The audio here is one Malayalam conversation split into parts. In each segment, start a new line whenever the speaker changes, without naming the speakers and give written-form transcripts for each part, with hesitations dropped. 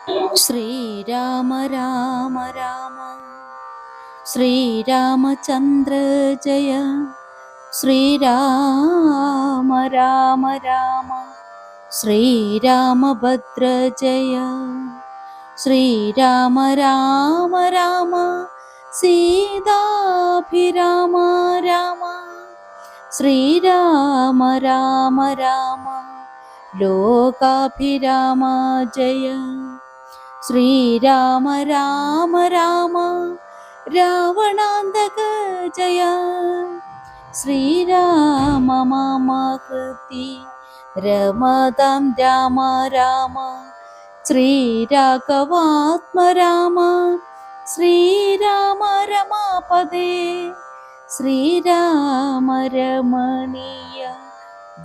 ശ്രീരാമ രാമ രാമ ശ്രീരാമചന്ദ്ര ജയ. ശ്രീരാമ രാമ രാമ ശ്രീരാമഭദ്ര ജയ. ശ്രീരാമ രാമ രാമ സീതാഭിരാമ രാമ. ശ്രീരാമ രാമ രാമ ലോകാഭിരാമ ജയ. ശ്രീരാമ രാമ രാമ രാവണാന്തക ജയ. ശ്രീരാമ മമ കൃതി രമതാം രാമ രാമ. ശ്രീരാഘവാത്മ രാമ. ശ്രീരാമ രമാപദേ. ശ്രീരാമ രമണീയ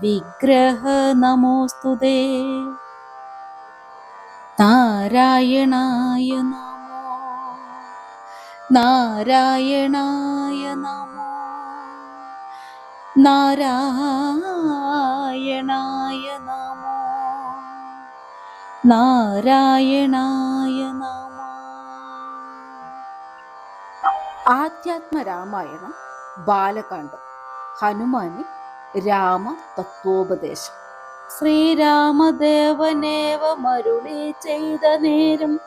വിഗ്രഹ നമോസ്തുതേ. നാരായണായ നമോ. നാരായണായ നമോ. നാരായണായ നമോ. നാരായണായ നമോ. ആധ്യാത്മരാമായണം ബാലകാണ്ഡം. ഹനുമാന് രാമ തത്വോപദേശം. ശ്രീരാമദേവനേവ മരുളി ചെയ്ത നേരം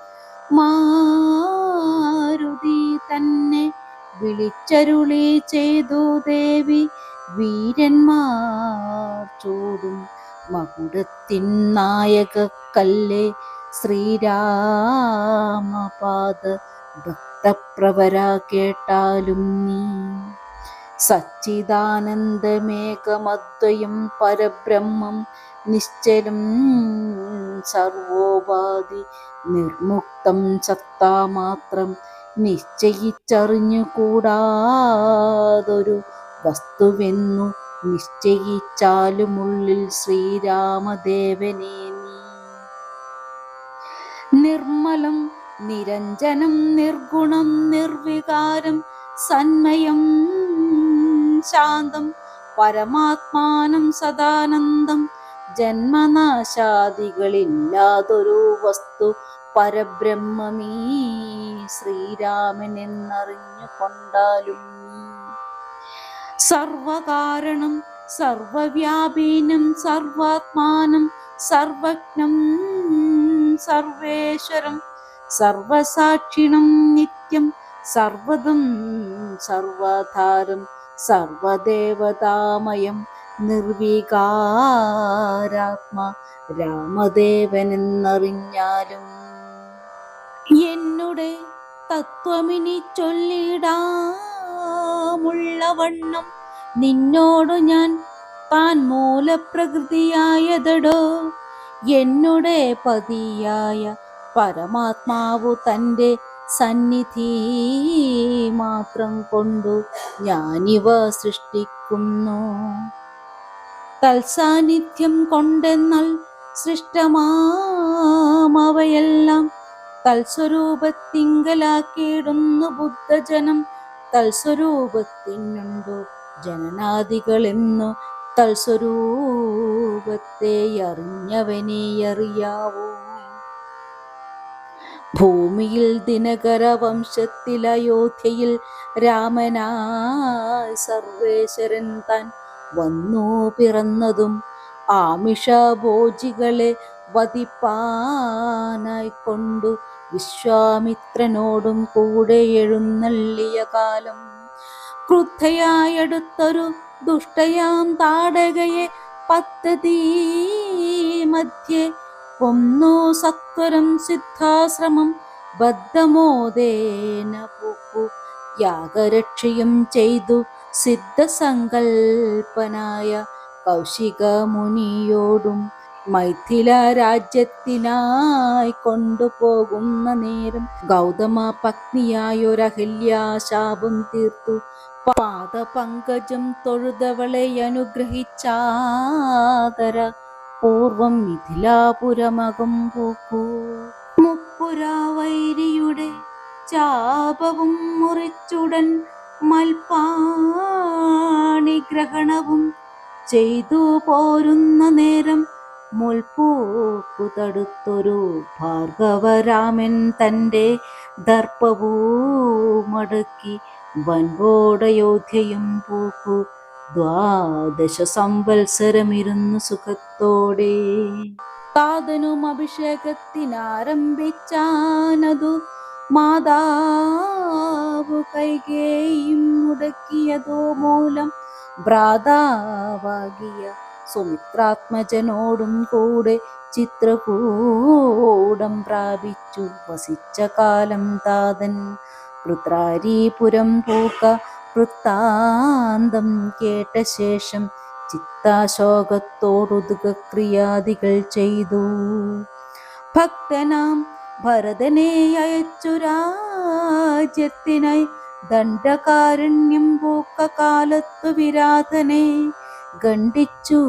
മാരുതി തന്നെ വിളിച്ചരുളി ചെയ്തു ദേവി. വീരന്മാർ ചൂടും മകുടത്തിൻ നായക കല്ലേ ശ്രീരാമപാദ ഭക്തപ്രവര കേട്ടാലും നീ. സച്ചിദാനന്ദമേകമദ്വയം പരബ്രഹ്മം നിശ്ചലം സർവോപാധി നിർമുക്തം സത്താമാത്രം നിശ്ചയിച്ചറിഞ്ഞുകൂടാതൊരു വസ്തുവെന്നു നിശ്ചയിച്ചാലുമുള്ളിൽ ശ്രീരാമദേവനെ നീ. നിർമ്മലം നിരഞ്ജനം നിർഗുണം നിർവികാരം സന്മയം ശാന്തം പരമാത്മാനം സദാനന്ദം ജന്മനാശാദികളില്ലാതൊരു വസ്തു പരബ്രഹ്മമീ ശ്രീരാമൻ എന്നറിഞ്ഞു കൊണ്ടാലും നീ. സർവകാരണം സർവവ്യാപീനം സർവാത്മാനം സർവജ്ഞം സർവേശ്വരം സർവസാക്ഷിണം നിത്യം സർവദം സർവധാരം സർവദേവതാമയം നിർവികാരാത്മാ രാമദേവനെന്നറിഞ്ഞാലും. എന്നുടെ തത്വമിനി ചൊല്ലിടാമുള്ളവണ്ണം നിന്നോടു ഞാൻ താൻ മൂലപ്രകൃതിയായതടോ. എന്നുടെ പതിയായ പരമാത്മാവു തൻ്റെ സന്നിധി മാത്രം കൊണ്ടു ഞാനിവ സൃഷ്ടിക്കുന്നു. തൽസാന്നിധ്യം കൊണ്ടെന്നാൽ സൃഷ്ടമാവയെല്ലാം തൽസ്വരൂപത്തിങ്കലാക്കിയിടുന്നു ബുദ്ധജനം. തൽസ്വരൂപത്തിനുണ്ടു ജനനാദികളെന്നു തൽസ്വരൂപത്തെ അറിഞ്ഞവനെ അറിയാവൂ. ഭൂമിയിൽ ദിനകര വംശത്തിൽ അയോധ്യയിൽ രാമനായി സർവേശ്വരൻ താൻ വന്നു പിറന്നതും ആമിഷഭോജികളെ വധിപ്പാനായിക്കൊണ്ടു വിശ്വാമിത്രനോടും കൂടെ എഴുന്നള്ളിയ കാലം. ക്രുദ്ധയായടുത്തൊരു ദുഷ്ടയാം താടകയെ പദ്ധതി മധ്യേ കൊന്നു സത്വരം സിദ്ധാശ്രമം ബദ്ധമോദേന പൂക്കു യാഗരക്ഷയും ചെയ്തു സിദ്ധസങ്കൽപ്പനായ കൗശിക മുനിയോടും മൈഥില രാജ്യത്തിനായി കൊണ്ടുപോകുന്ന നേരം ഗൗതമ പത്നിയായൊരഹല്യാശാപം തീർത്തു പാദപങ്കജം തൊഴുതവളെ അനുഗ്രഹിച്ചാദര പൂർവം മിഥിലാപുരമകം പൂക്കൂ. മുപ്പുരാവൈരിയുടെ ചാപവും മുറിച്ചുടൻ മൽപ്പാണിഗ്രഹണവും ചെയ്തു പോരുന്ന നേരം മുൾപ്പൂക്കു തടുത്തൊരു ഭാർഗവരാമൻ തൻ്റെ ദർപ്പവുമടക്കി വൻപോടയോധ്യയും പൂക്കു 12 സംവത്സരമിരുന്നു സുഖത്തോടെ. താതനും അഭിഷേകത്തിനാരംഭിച്ചാനതു മാതാവു കൈകേയും മുടക്കിയതോ മൂലം ഭ്രാതാവാകിയ സുമിത്രാത്മജനോടും കൂടെ ചിത്രകൂടം പ്രാപിച്ചു വസിച്ച കാലം താതൻ വൃത്രാരീപുരം പൂക്ക വൃത്താന്തം കേട്ട ശേഷം ചിത്താശോകത്തോടുതുകക്രിയാദികൾ ചെയ്തു. ഭക്തനാം ഭരതനെ അയച്ചു രാജ്യത്തിനായി ദണ്ഡകാരണ്യം പൂക്ക കാലത്തു വിരാധനെ ഖണ്ഡിച്ചു.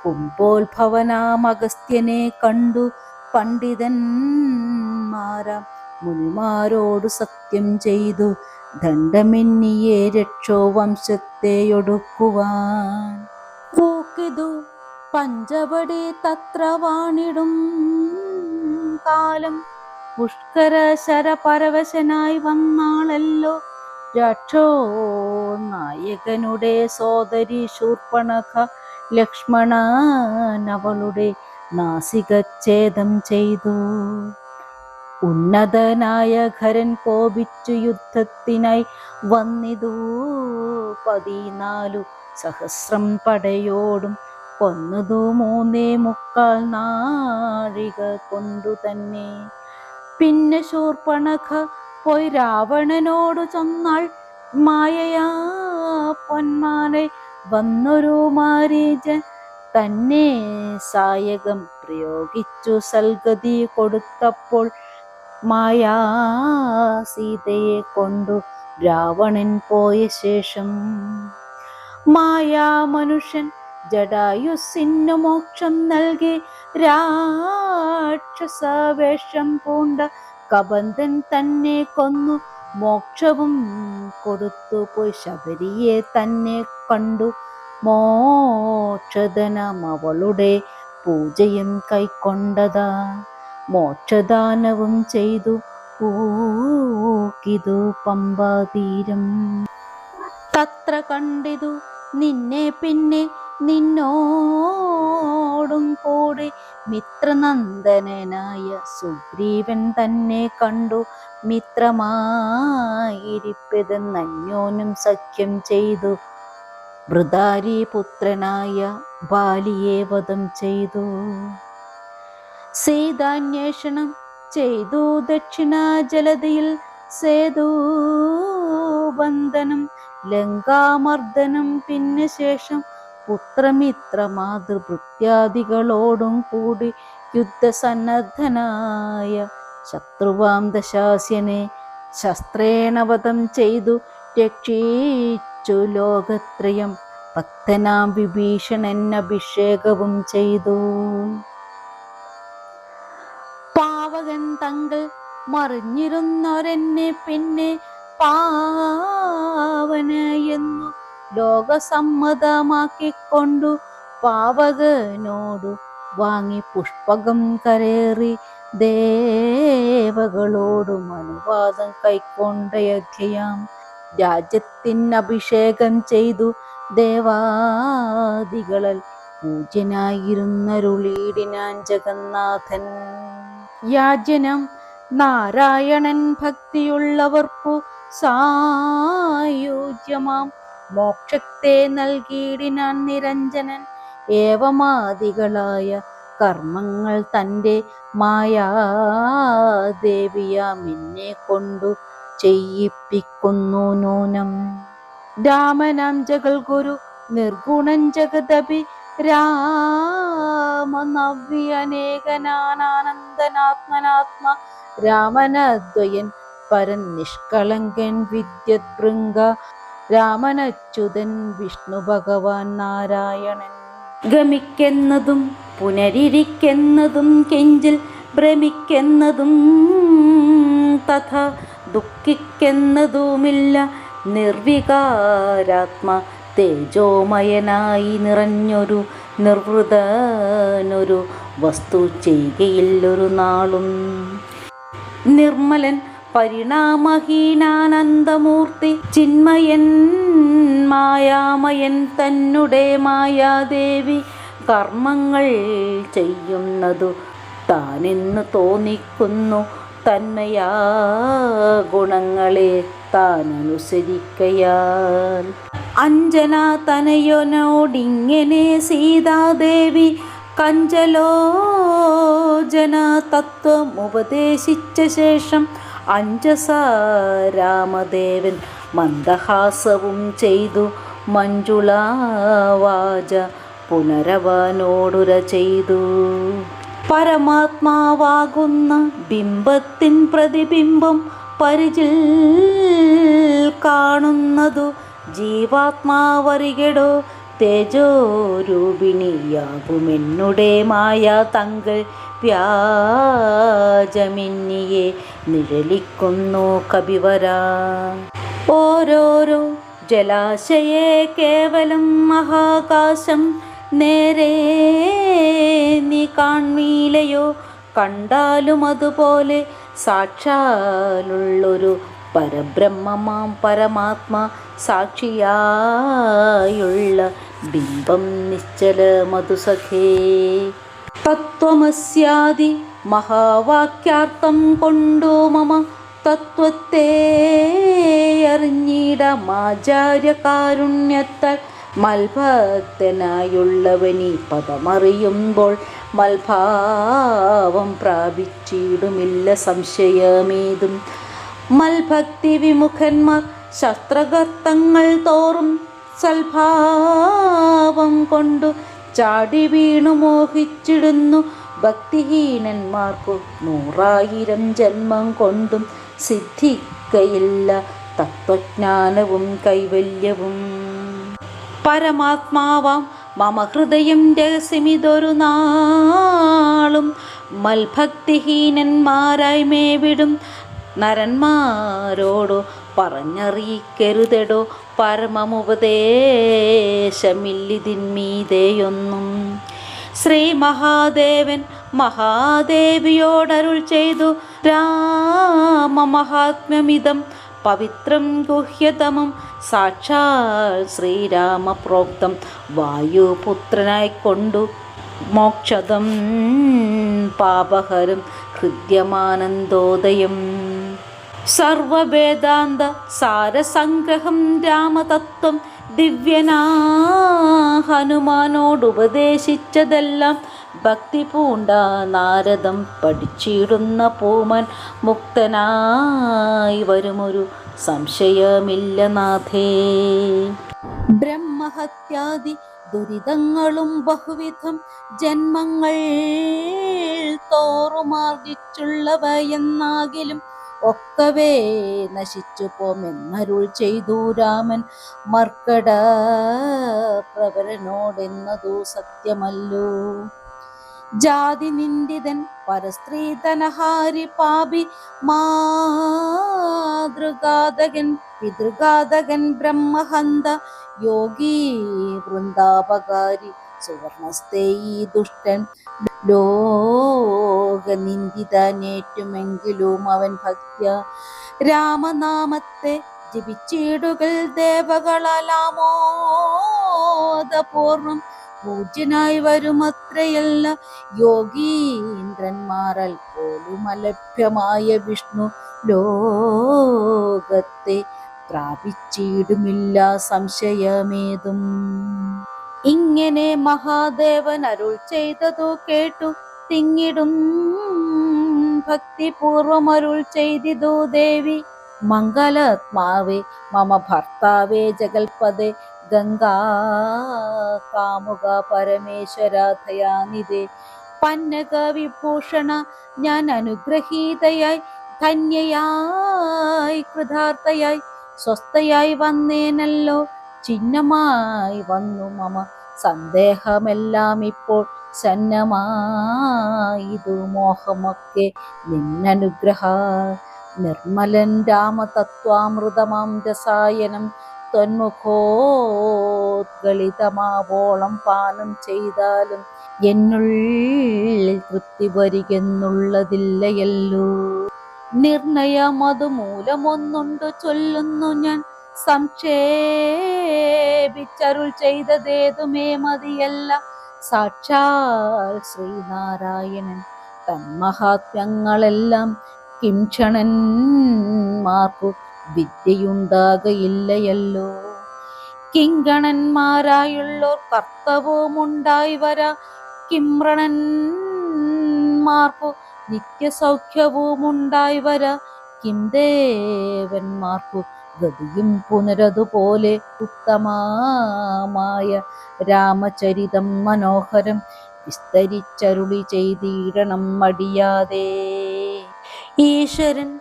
കുംഭോത്ഭവനാം അഗസ്ത്യനെ കണ്ടു പണ്ഡിതന്മാരാം മുനിമാരോടു സത്യം ചെയ്തു ദണ്ഡമെന്നിയെ രക്ഷോ വംശത്തെയൊടുക്കുവാൻ. പൂക്കിതു പഞ്ചവടി തത്ര വാണിടും കാലം പുഷ്കര ശരപരവശനായി വന്നാളല്ലോ രക്ഷോ നായകനുടെ സോദരി ശൂർപ്പണഖ ലക്ഷ്മണനവളുടെ നാസികച്ഛേദം ചെയ്തു. ഉന്നതനായ ഖരൻ കോപിച്ചു യുദ്ധത്തിനായി വന്നിതു 14 സഹസ്രം പടയോടും കൊന്നതു 3.25 നാഴിക കൊണ്ടു തന്നെ. പിന്നെ ശൂർപ്പണഖ പോയി രാവണനോടു ചൊന്നാൾ മായയാ പൊന്മാനെ വന്നൊരു മാരീചൻ തന്നെ സായകം പ്രയോഗിച്ചു സൽഗതി കൊടുത്തപ്പോൾ മായാ സീതയെ കൊണ്ടു രാവണൻ പോയ ശേഷം മായാ മനുഷ്യൻ ജടായുസിന്നു മോക്ഷം നൽകി രാക്ഷസവേഷം പൂണ്ട കബന്ധൻ തന്നെ കൊന്നു മോക്ഷവും കൊടുത്തു പോയി ശബരിയെ തന്നെ കണ്ടു മോക്ഷദനം അവളുടെ പൂജയും കൈക്കൊണ്ടതാ. മോക്ഷദാനവും ചെയ്തു പൂക്കിതു പമ്പാതീരം. തത്ര കണ്ടിതു നിന്നെ പിന്നെ നിന്നോടും കൂടി മിത്രനന്ദനായ സുഗ്രീവൻ തന്നെ കണ്ടു മിത്രമായിരിപ്പതെന്നന്യോനും സഖ്യം ചെയ്തു വൃതാരിപുത്രനായ ബാലിയെ വധം ചെയ്തു. സീതാന്വേഷണം ചെയ്തു ദക്ഷിണ ജലതിയിൽ സേതുബന്ധനം ലങ്കാമർദ്ദനം പിന്നെ ശേഷം പുത്രമിത്ര മാതൃഭൃത്യാദികളോടും കൂടി യുദ്ധസന്നദ്ധനായ ശത്രുവാം ദശാസ്യനെ ശസ്ത്രേണ വധം ചെയ്തു രക്ഷിച്ചു ലോകത്രയം. ഭക്തനാം വിഭീഷണൻ അഭിഷേകവും ചെയ്തു. പാവകൻ തങ്ങൾ മറിഞ്ഞിരുന്നൊരെന്നെ പിന്നെ പാവന എന്നു ലോകസമ്മതമാക്കിക്കൊണ്ടു പാവകനോടു വാങ്ങി പുഷ്പകം കരേറി ദേവകളോടും അനുവാദം കൈക്കൊണ്ടയധ്യയാം രാജ്യത്തിന് അഭിഷേകം ചെയ്തു ദേവാദികളൽ പൂജ്യനായിരുന്നരുളീടിനാൻ ജഗന്നാഥൻ. യാജ്ഞനം നാരായണൻ ഭക്തിയുള്ളവർക്കു സായുജ്യമാം മോക്ഷത്തെ നൽകിയിടിനാൻ നിരഞ്ജനൻ. ഏവമാദികളായ കർമ്മങ്ങൾ തൻ്റെ മായാദേവിയാം എന്നെ കൊണ്ടു ചെയ്യിപ്പിക്കുന്നു നൂനം. രാമനാം ജഗൽഗുരു നിർഗുണൻ ജഗദപി രാമനവ്യനേകനാനന്ദനാത്മനാത്മ രാമനദ്വയൻ പരൻ നിഷ്കളങ്കൻ വിദ്യത് ഭൃംഗ രാമനച്യുതൻ വിഷ്ണു ഭഗവാൻ നാരായണൻ. ഗമിക്കെന്നതും പുനരിരിക്കെന്നതും കെഞ്ചിൽ ഭ്രമിക്കെന്നതും തഥ ദുഃഖിക്കെന്നതുമില്ല നിർവികാരാത്മ തേജോമയനായി നിറഞ്ഞൊരു നിർവൃതനൊരു വസ്തു ചെയ്യുകയില്ലൊരു നാളും. നിർമ്മലൻ പരിണാമഹീനാനന്ദമൂർത്തി ചിന്മയൻ മായാമയൻ തന്നെ മായാദേവി കർമ്മങ്ങൾ ചെയ്യുന്നതു താനെന്ന് തോന്നിക്കുന്നു. തന്മയാ ഗുണങ്ങളെ താനനുസരിക്കയാൽ അഞ്ജനാ തനയനോടിങ്ങനെ സീതാദേവി കഞ്ചലോചന തത്വം ഉപദേശിച്ച ശേഷം അഞ്ജസ രാമദേവൻ മന്ദഹാസവും ചെയ്തു മഞ്ജുളാവാച പുനരവനോടുര ചെയ്തു. പരമാത്മാവാകുന്ന ബിംബത്തിൻ പ്രതിബിംബം പരിചിൽ കാണുന്നതു ജീവാത്മാവറികടോ തേജോരൂപിണിയാകുമെന്നുടെ മായ തങ്ങൾ വ്യാജമിന്നിയെ നിഴലിക്കുന്നു കപിവര. ഓരോരോ ജലാശയെ കേവലം മഹാകാശം നേരെ നീ കാൺമീലയോ. കണ്ടാലും അതുപോലെ സാക്ഷാലുള്ളൊരു പരബ്രഹ്മമാം പരമാത്മാ സാക്ഷിയായുള്ള ബിംബം നിശ്ചല മധുസഖേ. തത്വമസ്യാദി മഹാവാക്യാർത്ഥം കൊണ്ടു മമ തത്വത്തെ അറിഞ്ഞിടമാചാര്യകാരുണ്യത്താൽ മൽഭക്തനായുള്ളവനീ പദമറിയുമ്പോൾ മൽഭാവം പ്രാപിച്ചിടുമില്ല സംശയമേതും. മൽഭക്തി വിമുഖന്മാർ ശസ്ത്രഗർത്തങ്ങൾ തോറും സൽഭാവം കൊണ്ടു ചാടി വീണു മോഹിച്ചിടുന്നു. ഭക്തിഹീനന്മാർക്കു 100,000 ജന്മം കൊണ്ടും സിദ്ധിക്കയില്ല തത്വജ്ഞാനവും കൈവല്യവും. പരമാത്മാവാം മമ ഹൃദയം രഹസ്യമിതൊരു നാളും മൽഭക്തിഹീനന്മാരായി മേവിടും നരന്മാരോടു പറഞ്ഞറിയിക്കരുതെടോ. പരമമുപദേശമില്ലിതിന്മീതയൊന്നും. ശ്രീ മഹാദേവൻ മഹാദേവിയോടരുൾ ചെയ്തു. രാമമഹാത്മ്യമിതം പവിത്രം ഗുഹ്യതമം സാക്ഷാൽ ശ്രീരാമ പ്രോക്തം വായുപുത്രനായിക്കൊണ്ടു മോക്ഷദം പാപഹരം ഹൃദ്യമാനന്ദോദയം. സർവവേദാന്ത സാരസംഗ്രഹം രാമതത്വം ദിവ്യനാ ഹനുമാനോടുപദേശിച്ചതെല്ലാം ഭക്തി പൂണ്ട നാരദം പഠിച്ചിടുന്ന പൂമൻ മുക്തനായി വരുമൊരു സംശയമില്ല നാഥേ. ബ്രഹ്മഹത്യാദി ദുരിതങ്ങളും ബഹുവിധം ജന്മങ്ങൾ തോറുമാർജിച്ചുള്ളവയെന്നാകിലും ഒക്കവേ നശിച്ചു പോമെന്നരുൾ ചെയ്തു രാമൻ മർക്കട പ്രവരനോടെന്നതു സത്യമല്ലോ. ജാതി നിന്ദിതൻ പരസ്ത്രീധനഹാരി പാപി മാതൃഘാതകൻ പിതൃഘാതകൻ ബ്രഹ്മഹന്ത യോഗി വൃന്ദാപകാരി സുവർണസ്തേ ഈ ദുഷ്ടൻ ലോകനിന്ദിതനേറ്റുമെങ്കിലും അവൻ ഭക്ത്യ രാമനാമത്തെ ജപിച്ചിടുകൾ ദേവകളാമോദപൂർവം പൂജ്യനായി വരുമത്രയല്ല. യോഗീന്ദ്രന്മാരാൽ പോലും അലഭ്യമായ വിഷ്ണു ലോകത്തെ പ്രാപിച്ചിടുമില്ല സംശയമേതും. ഇങ്ങനെ മഹാദേവൻ അരുൾ ചെയ്തതു കേട്ടു തിങ്ങിടും ഭക്തിപൂർവം അരുൾ ചെയ്തിതു ദേവി. മംഗലാത്മാവേ മമ ഭർത്താവേ ജഗൽപദേ ഗംഗാ കാമുക പരമേശ്വര ദയാനിധേ പന്നക വിഭൂഷണ ഞാൻ അനുഗ്രഹീതയായി ധന്യയായി കൃതാർത്ഥയായി സ്വസ്ഥയായി വന്നേനല്ലോ. ചിഹ്നമായി വന്നു മമ സന്ദേഹമെല്ലാം ഇപ്പോൾ സന്നമായിതു മോഹമൊക്കെ നിന്നനുഗ്രഹ. നിർമ്മലൻ രാമതത്വാമൃതമാം രസായനം ത്വന്മുഖോദ്ഗളിതമാവോളം പാനം ചെയ്താലും എന്നുള്ളിൽ തൃപ്തി വരികെന്നുള്ളതില്ലയല്ലോ. നിർണയമതു മൂലമൊന്നുണ്ടു ചൊല്ലുന്നു ഞാൻ, സംക്ഷേപിച്ചരുൾ ചെയ്തതേതുമേ മതിയല്ല. സാക്ഷാൽ ശ്രീനാരായണൻ തന്മഹാത്മ്യങ്ങളെല്ലാം കിംക്ഷണന്മാർക്കു വിദ്യയുണ്ടാകയില്ലയല്ലോ. കിങ്കണന്മാരായുള്ളോർ കർത്തവുമുണ്ടായി വരാ, കിംവൃണന്മാർക്കു നിത്യസൗഖ്യവുമുണ്ടായി വരാ, കിംദേവന്മാർക്കു ഗതിയും പുനരതുപോലെ. ഉത്തമമായ രാമചരിതം മനോഹരം വിസ്തരിച്ചരുളി ചെയ്തിടണം മടിയാതെ. ഈശ്വരൻ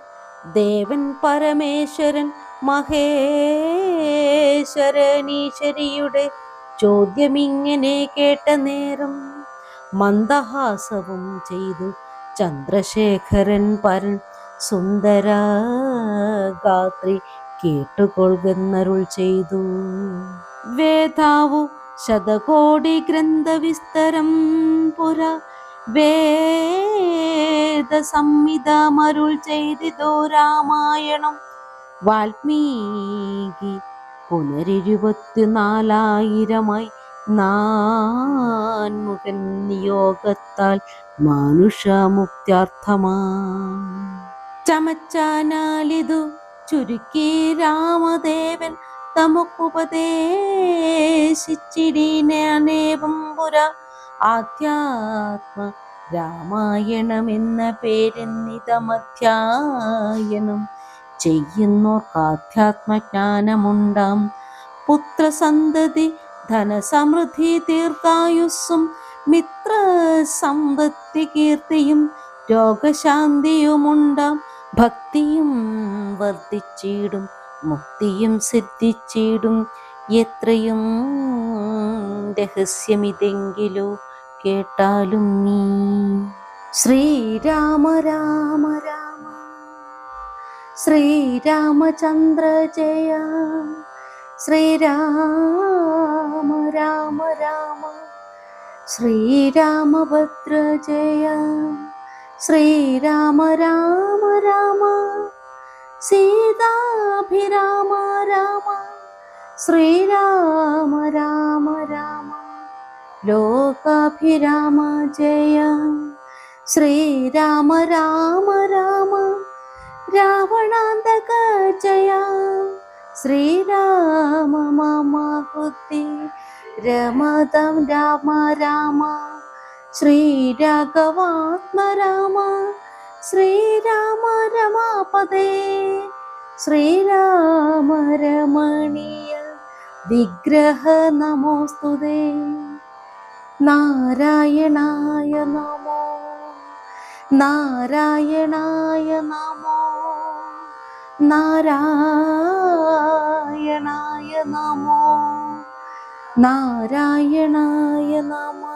ദേവൻ പരമേശ്വരൻ മഹേശ്വരനീശ്വരിയുടെ ചോദ്യമിങ്ങനെ കേട്ട നേരം മന്ദഹാസവും ചെയ്തു ചന്ദ്രശേഖരൻ പരൻ. സുന്ദര ഗാത്രി കേട്ടുകൊള്ളുന്നരുൾ ചെയ്തു. വേദാവു ശതകോടി ഗ്രന്ഥവിസ്തരം പുര വേദ സംഹിതമരുൾ ചെയ്തിതോ രാമായണം. വാൽമീകി പുനരിരുപത്തിനാലായിരമായി നാൻമുഖൻ നിയോഗത്താൽ മാനുഷമുക്ത്യാർത്ഥമാ. ചമച്ചാനാലിതു ചുരുക്കി രാമദേവൻ തമുക്കുപദേശിച്ചിടിനേവം പുര. ആധ്യാത്മ രാമായണമെന്ന പേരെന്നിതമധ്യായനം ചെയ്യുന്നോർക്കാധ്യാത്മജ്ഞാനമുണ്ടാം. പുത്രസന്തതി ധനസമൃദ്ധി ദീർഘായുസ്സും മിത്രസമ്പത്തി കീർത്തിയും രോഗശാന്തിയുമുണ്ടാം. ഭക്തിയും വർദ്ധിച്ചിടും മുക്തിയും സിദ്ധിച്ചിടും. എത്രയും രഹസ്യമിതെങ്കിലോ കേട്ടാലും നീ. ശ്രീരാമ രാമ രാമ ശ്രീരാമചന്ദ്ര ജയ. ശ്രീരാമ രാമ രാമ ശ്രീരാമഭദ്ര ജയ. ശ്രീരാമ രാമ രാമ സീതാഭിരാമ രാമ. ശ്രീരാമ രാമ രാമ ലോകാഭിരാമ ജയ. ശ്രീരാമ രാമ രാമ രാവണാന്തക ജയ. ശ്രീരാമ മമ ഹൃദി രമതം രാമ രാമ. ശ്രീരാഘവാത്മ രാമ. ശ്രീരാമ രമാപദേ. ശ്രീരാമ രമണീയ വിഗ്രഹ നമോസ്തുതേ. നാരായണായ നമോ നാരായണായ നമോ നാരായണായ നമോ നാരായണായ നമോ.